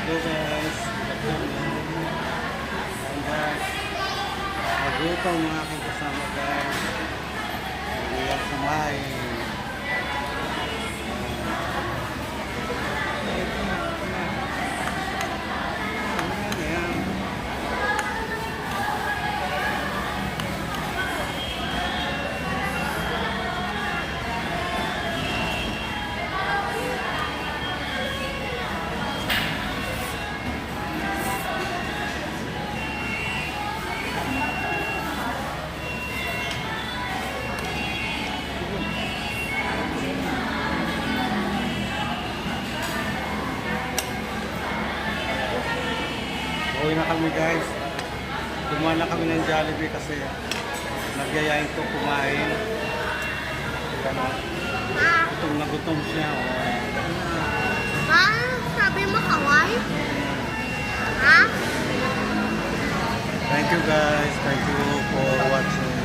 Hello guys, and guys, magutom mga aking kasama guys. Hindi yan kumain. Uwi na kami guys. Dumaan na kami ng Jollibee kasi nagyayain ko kumain. Gutom na gutom siya. Ha? Sabi mo kaway? Ha? Thank you guys. Thank you for watching.